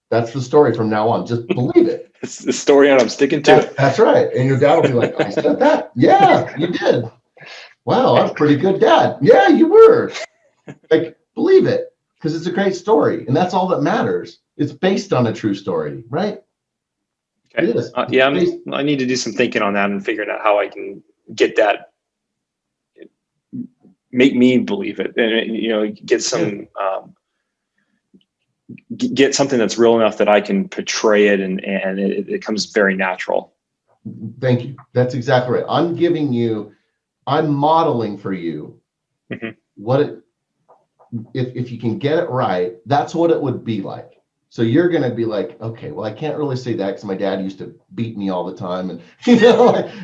that's the story from now on. Just believe it. It's the story, and I'm sticking to it. That's right. And your dad will be like, I said that. Yeah, you did. Wow, I'm a pretty good dad. Yeah, you were. Like, believe it, because it's a great story. And that's all that matters. It's based on a true story, right? Okay. It is. I need to do some thinking on that and figuring out how I can get that, make me believe it, and get some get something that's real enough that I can portray it, and it comes very natural. Thank you. That's exactly right. I'm modeling for you what if you can get it right, that's what it would be like. So you're going to be like, okay, well, I can't really say that because my dad used to beat me all the time. And,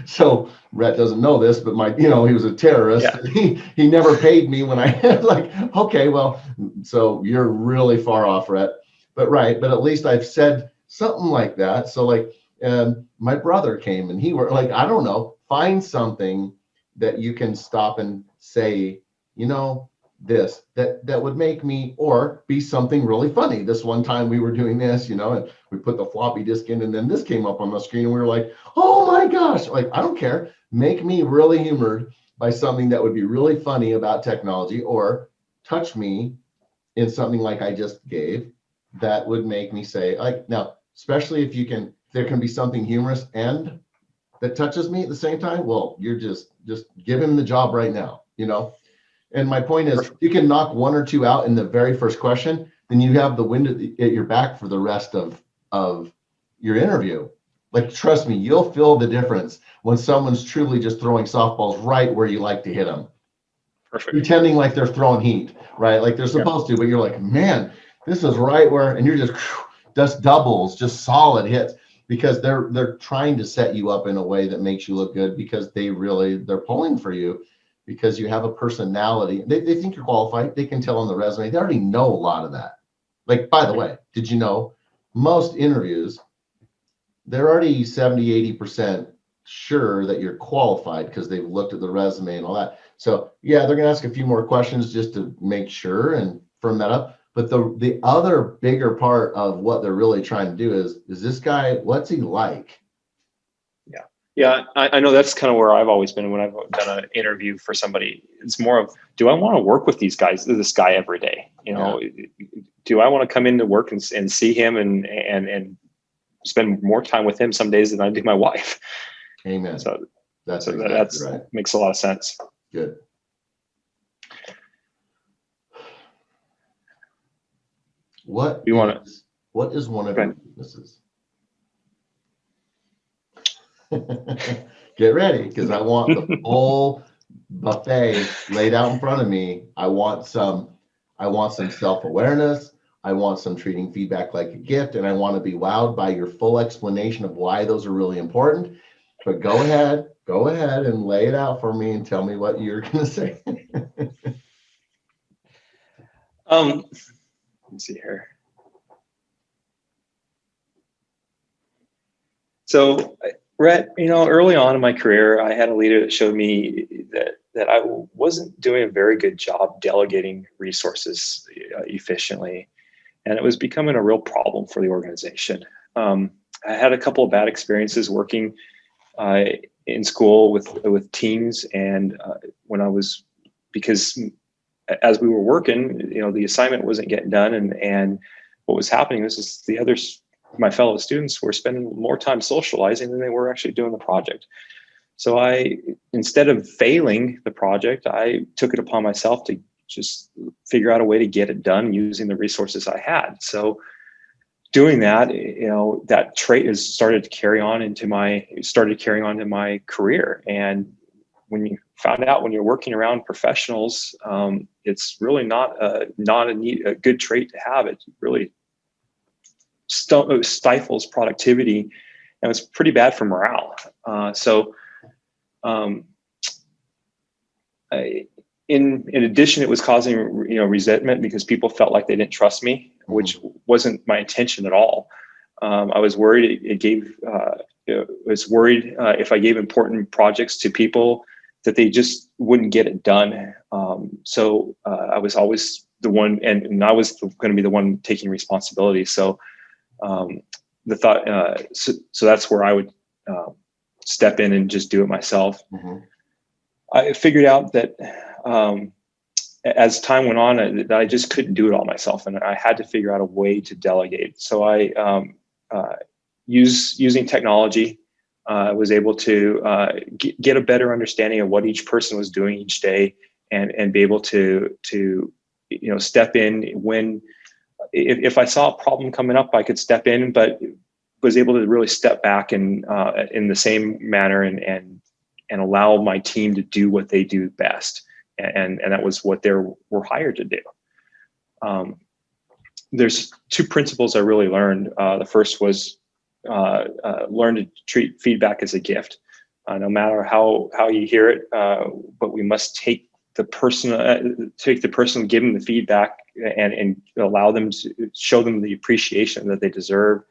so Rhett doesn't know this, but he was a terrorist. Yeah. He never paid me when I had okay, well, so you're really far off, Rhett. But at least I've said something like that. So And my brother came and he were like, I don't know, find something that you can stop and say, you know, this that would make me, or be something really funny. This one time we were doing this, you know, and we put the floppy disk in, and then this came up on the screen, and we were like, oh my gosh, like, I don't care. Make me really humored by something that would be really funny about technology, or touch me in something like I just gave that would make me say, like, now, especially if you can, there can be something humorous and that touches me at the same time. Well, you're just give him the job right now, you know? And my point is, you can knock one or two out in the very first question, then you have the wind at your back for the rest of your interview. Like, trust me, you'll feel the difference when someone's truly just throwing softballs right where you like to hit them. Perfect. Pretending like they're throwing heat, right? Like they're supposed to, but you're like, man, this is right where, and you're just doubles, just solid hits, because they're trying to set you up in a way that makes you look good, because they're pulling for you because you have a personality. They think you're qualified. They can tell on the resume. They already know a lot of that. Like, by the way, did you know most interviews, they're already 70-80% sure that you're qualified because they've looked at the resume and all that. So yeah, they're going to ask a few more questions just to make sure and firm that up. But the other bigger part of what they're really trying to do is this guy, what's he like? Yeah, I know that's kind of where I've always been when I've done an interview for somebody. It's more of, do I want to work with this guy every day? You know, do I want to come into work and see him and spend more time with him some days than I do my wife? Amen. So that's right. Makes a lot of sense. Good. What is one of your weaknesses? Get ready, because I want the full buffet laid out in front of me. I want some self-awareness. I want some treating feedback like a gift, and I want to be wowed by your full explanation of why those are really important. But go ahead and lay it out for me and tell me what you're going to say. Let's see here. So, Rhett, you know, early on in my career, I had a leader that showed me that I wasn't doing a very good job delegating resources efficiently, and it was becoming a real problem for the organization. I had a couple of bad experiences working in school with teams, and when I was, because as we were working, you know, the assignment wasn't getting done, and what was happening was the others, my fellow students, were spending more time socializing than they were actually doing the project. So instead of failing the project, I took it upon myself to just figure out a way to get it done using the resources I had. So doing that, you know, that trait has started carrying on into my career. And when you found out when you're working around professionals, it's really not a good trait to have. It really stifles productivity, and it's pretty bad for morale. In addition, it was causing, you know, resentment because people felt like they didn't trust me, which wasn't my intention at all. I was worried if I gave important projects to people that they just wouldn't get it done. So I was always the one, and I was going to be the one taking responsibility. So the thought, so that's where I would step in and just do it myself. I figured out that as time went on, that I just couldn't do it all myself, and I had to figure out a way to delegate. So I using technology, was able to get a better understanding of what each person was doing each day, and be able to you know, step in when if I saw a problem coming up, I could step in, but was able to really step back and in the same manner and allow my team to do what they do best. And that was what they were hired to do. There's two principles I really learned. The first was learn to treat feedback as a gift, no matter how you hear it. But we must take the person, give them the feedback, and allow them to show them the appreciation that they deserve.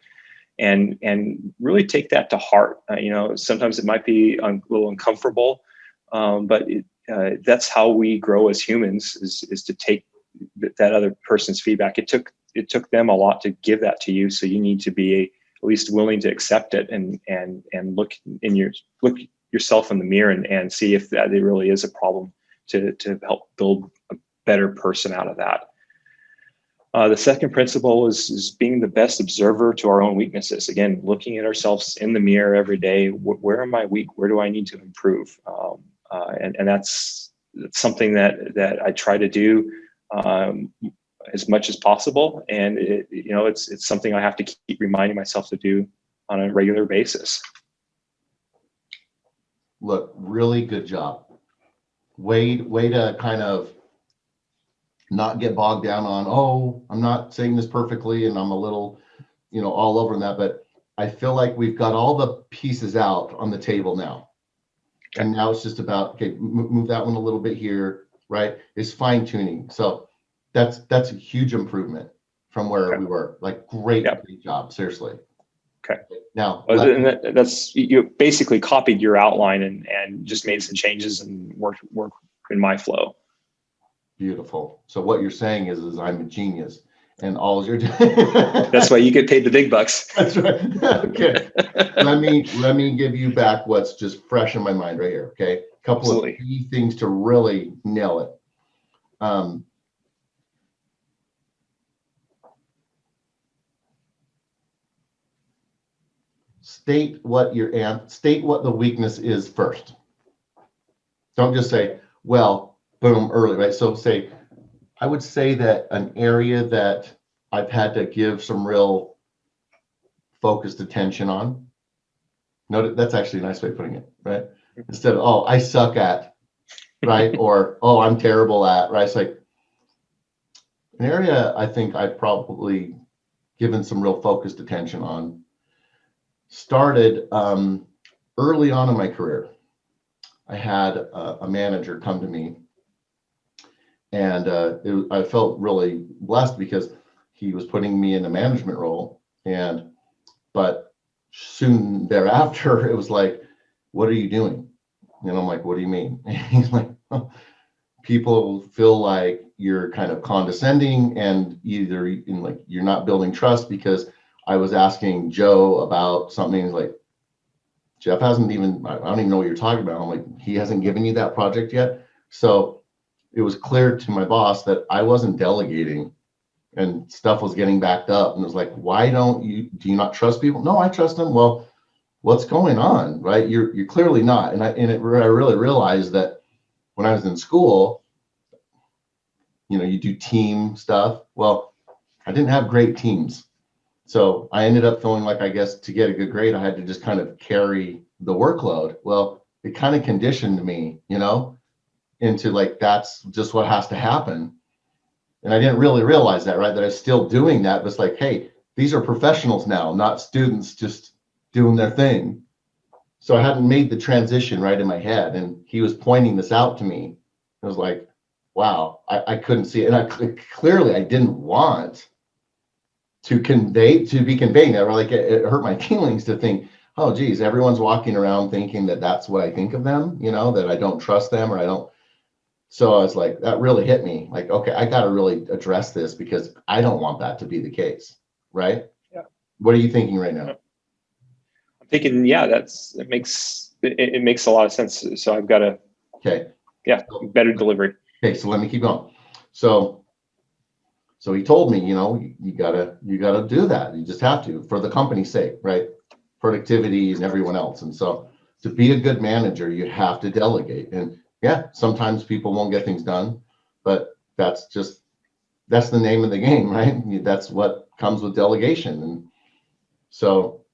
and really take that to heart. Sometimes it might be a little uncomfortable, but that's how we grow as humans, is to take that other person's feedback. It took them a lot to give that to you, so you need to be at least willing to accept it and look yourself in the mirror and see if that it really is a problem, to help build a better person out of that. The second principle is being the best observer to our own weaknesses. Again, looking at ourselves in the mirror every day. Where am I weak? Where do I need to improve? And that's something that I try to do as much as possible. And it's something I have to keep reminding myself to do on a regular basis. Look, really good job. Way to kind of not get bogged down on, oh, I'm not saying this perfectly and I'm a little, all over in that. But I feel like we've got all the pieces out on the table now. Okay. And now it's just about, okay, move that one a little bit here, right? It's fine tuning. So that's a huge improvement from where we were. Like, great job, seriously. Okay. Now, that's, you basically copied your outline and just made some changes and work in my flow. Beautiful. So what you're saying is I'm a genius, and all you're doing. That's why you get paid the big bucks. That's right. Okay. let me give you back what's just fresh in my mind right here. Okay. A couple of key things to really nail it. State what the weakness is first. Don't just say, well, boom, early, right? So I would say that an area that I've had to give some real focused attention on. No, that's actually a nice way of putting it, right? Instead of, oh, I suck at, right? Or, oh, I'm terrible at, right? It's like an area I think I've probably given some real focused attention on. Started early on in my career. I had a manager come to me, and I felt really blessed because he was putting me in a management role. But soon thereafter, it was like, what are you doing? And I'm like, what do you mean? And he's like, oh, people feel like you're kind of condescending, and either you're not building trust, because I was asking Joe about something. He's like, Jeff hasn't even, I don't even know what you're talking about. I'm like, he hasn't given you that project yet. So it was clear to my boss that I wasn't delegating, and stuff was getting backed up. And it was like, do you not trust people? No, I trust them. Well, what's going on, right? You're clearly not. And I really realized that when I was in school, you do team stuff. Well, I didn't have great teams. So I ended up feeling like, I guess, to get a good grade, I had to just kind of carry the workload. Well, it kind of conditioned me, into like, that's just what has to happen. And I didn't really realize that, right? That I was still doing that. But it's like, hey, these are professionals now, not students just doing their thing. So I hadn't made the transition right in my head. And he was pointing this out to me. I was like, wow, I couldn't see it. And clearly I didn't want to be conveying that. Like, it hurt my feelings to think, oh, geez, everyone's walking around thinking that that's what I think of them, that I don't trust them, or I don't. So I was like, that really hit me. Like, okay, I got to really address this, because I don't want that to be the case. Right? Yeah. What are you thinking right now? I'm thinking, yeah, it makes a lot of sense. So I've got to, better delivery. Okay. So let me keep going. So he told me, you gotta do that. You just have to, for the company's sake, right? Productivity and everyone else. And so to be a good manager, you have to delegate. And yeah, sometimes people won't get things done, but that's the name of the game, right? That's what comes with delegation. And so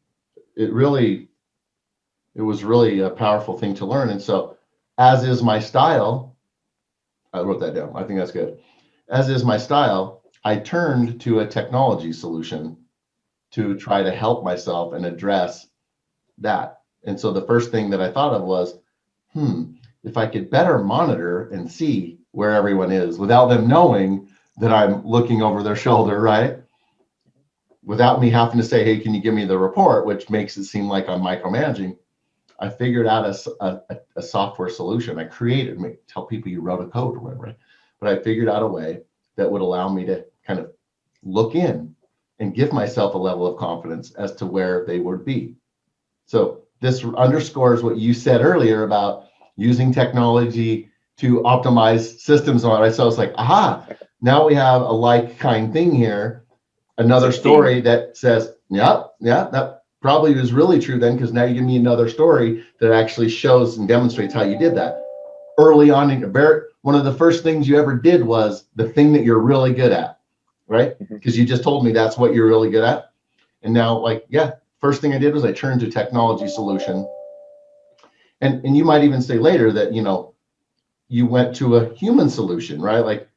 it was really a powerful thing to learn. And so, as is my style, I wrote that down. I think that's good. As is my style, I turned to a technology solution to try to help myself and address that. And so the first thing that I thought of was, if I could better monitor and see where everyone is without them knowing that I'm looking over their shoulder, right? without me having to say, hey, can you give me the report, which makes it seem like I'm micromanaging, I figured out a software solution. I created, tell people you wrote a code or whatever, right? But I figured out a way that would allow me to kind of look in and give myself a level of confidence as to where they would be. So this underscores what you said earlier about using technology to optimize systems on it. Right? So it's like, aha, now we have a like kind thing here. Another story that says, yeah, that probably was really true then, because now you give me another story that actually shows and demonstrates how you did that. Early on in your one of the first things you ever did was the thing that you're really good at, right? Because you just told me that's what you're really good at. And now, like, yeah, first thing I did was I turned to technology solution. And you might even say later that, you went to a human solution, right? Like,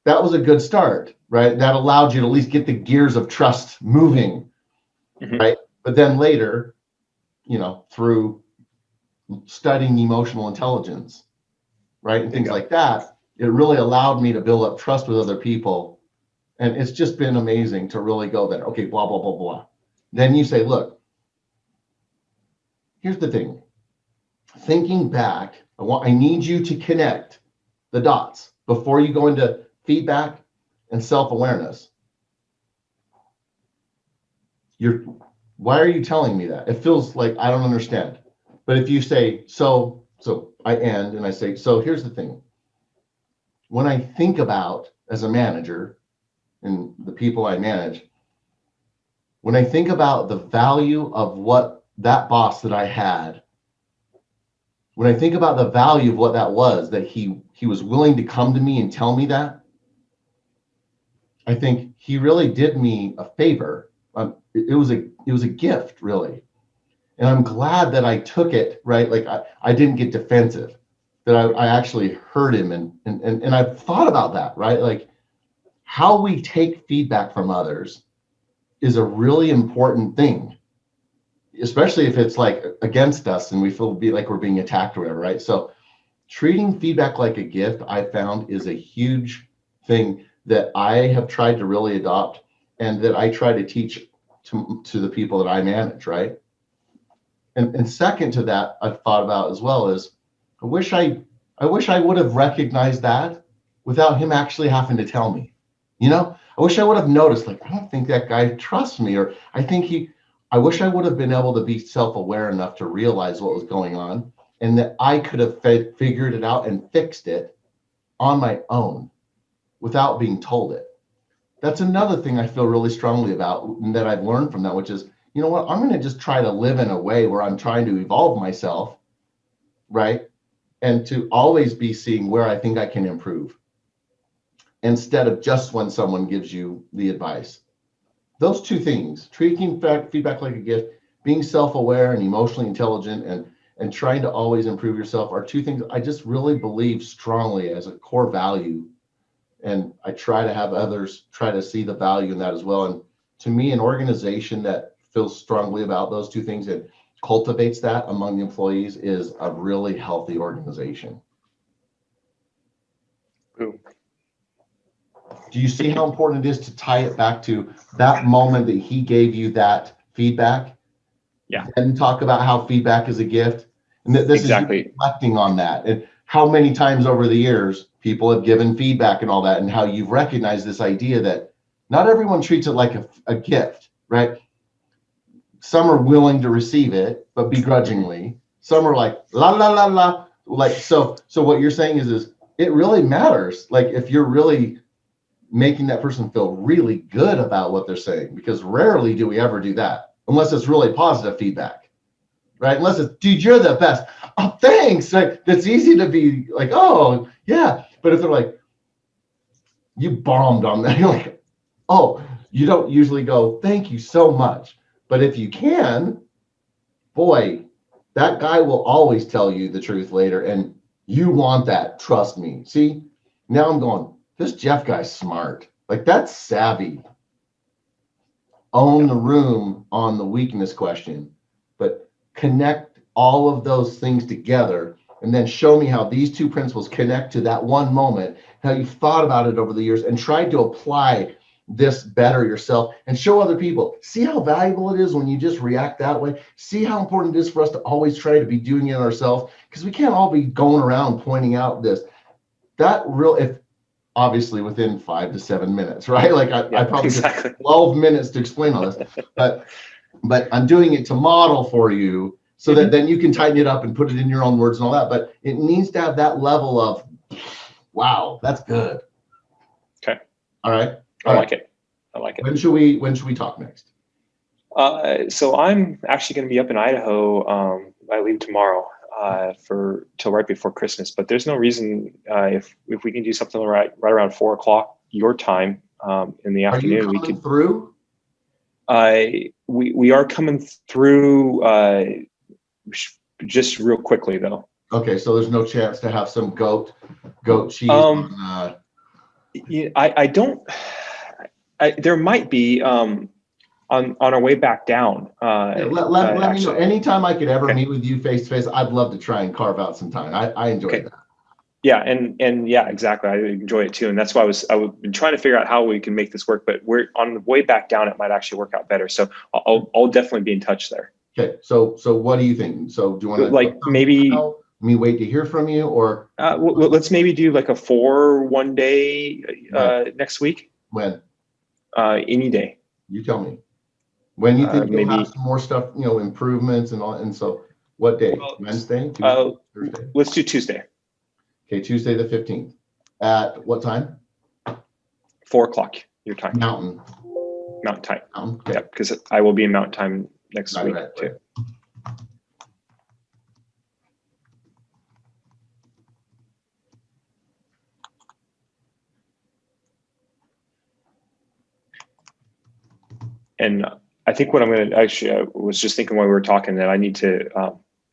that was a good start, right? That allowed you to at least get the gears of trust moving, right? But then later, through studying emotional intelligence, right? And things like that, it really allowed me to build up trust with other people. And it's just been amazing to really go there. Okay, blah, blah, blah, blah. Then you say, look, here's the thing. Thinking back, I need you to connect the dots before you go into feedback and self-awareness. Why are you telling me that? It feels like I don't understand. But if you say, so I end and I say, so here's the thing. When I think about, as a manager and the people I manage, when I think about the value of what that boss that I had, when I think about the value of what that was, that he was willing to come to me and tell me that, I think he really did me a favor. It was a gift, really. And I'm glad that I took it, right? Like I didn't get defensive, that I actually heard him. And I've thought about that, right? Like, how we take feedback from others is a really important thing, especially if it's like against us and we feel like we're being attacked or whatever, right? So treating feedback like a gift, I found, is a huge thing that I have tried to really adopt, and that I try to teach to the people that I manage, right? And second to that, I've thought about as well is, I wish I would have recognized that without him actually having to tell me. I wish I would have noticed, like, I don't think that guy trusts me, or I wish I would have been able to be self-aware enough to realize what was going on, and that I could have figured it out and fixed it on my own without being told it. That's another thing I feel really strongly about, and that I've learned from that, which is, you know what, I'm going to just try to live in a way where I'm trying to evolve myself, right? And to always be seeing where I think I can improve, instead of just when someone gives you the advice. Those two things, treating feedback like a gift, being self-aware and emotionally intelligent, and trying to always improve yourself, are two things I just really believe strongly as a core value. And I try to have others try to see the value in that as well. And to me, an organization that feels strongly about those two things and cultivates that among the employees is a really healthy organization. Ooh. Do you see how important it is to tie it back to that moment that he gave you that feedback? Yeah. And talk about how feedback is a gift. And that this Exactly. is reflecting on that. And how many times over the years people have given feedback and all that, and how you've recognized this idea that not everyone treats it like a gift, right? Some are willing to receive it, but begrudgingly. Some are like, la, la, la, la. Like, so what you're saying is it really matters. Like, if you're really making that person feel really good about what they're saying, because rarely do we ever do that, unless it's really positive feedback, right? Unless it's, dude, you're the best. Oh, thanks. Like, that's easy to be like, oh, yeah. But if they're like, you bombed on that, you're like, oh, you don't usually go, thank you so much. But if you can, boy, that guy will always tell you the truth later. And you want that. Trust me. See, now I'm going, this Jeff guy's smart. Like, that's savvy. Own the room on the weakness question, but connect all of those things together, and then show me how these two principles connect to that one moment, how you've thought about it over the years and tried to apply this better yourself, and show other people. See how valuable it is when you just react that way. See how important it is for us to always try to be doing it ourselves, because we can't all be going around pointing out this. That real, if obviously within 5 to 7 minutes, right? Like I probably exactly. took 12 minutes to explain all this, but I'm doing it to model for you so that then you can tighten it up and put it in your own words and all that. But it needs to have that level of, wow, that's good. Okay. All right. I like it. When should we talk next? So I'm actually going to be up in Idaho. I leave tomorrow till right before Christmas. But there's no reason if we can do something right around 4 o'clock your time in the afternoon. Are you coming through? We are coming through just real quickly though. Okay, so there's no chance to have some goat cheese. I don't. There might be on our way back down. Let me know. Anytime I could ever meet with you face to face, I'd love to try and carve out some time. I enjoy that. Yeah, and yeah, exactly. I enjoy it too, and that's why I've been trying to figure out how we can make this work. But we're on the way back down. It might actually work out better. So I'll definitely be in touch there. Okay. So what do you think? So do you want to like maybe me wait to hear from you, or let's maybe do like a 4 1 day next week? When? Any day. You tell me. When you think maybe have some more stuff, improvements and all. And so what day? Wednesday? Tuesday, Thursday? Let's do Tuesday. Okay, Tuesday the 15th. At what time? 4 o'clock your time. Mountain time. Okay. Yeah, because I will be in Mountain Time next week too. Right. And I think what I'm going to actually, I was just thinking while we were talking that I need to,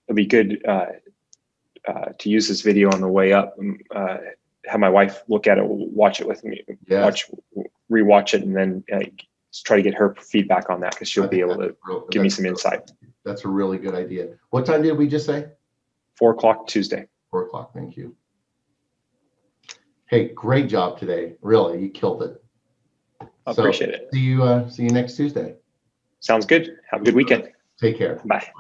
it'd be good to use this video on the way up, have my wife look at it, watch it with me, rewatch it, and then try to get her feedback on that, because she'll be able to give me some insight. That's a really good idea. What time did we just say? 4 o'clock Tuesday. 4 o'clock. Thank you. Hey, great job today. Really, you killed it. I appreciate it. See you next Tuesday. Sounds good. Have a good weekend. Take care. Bye.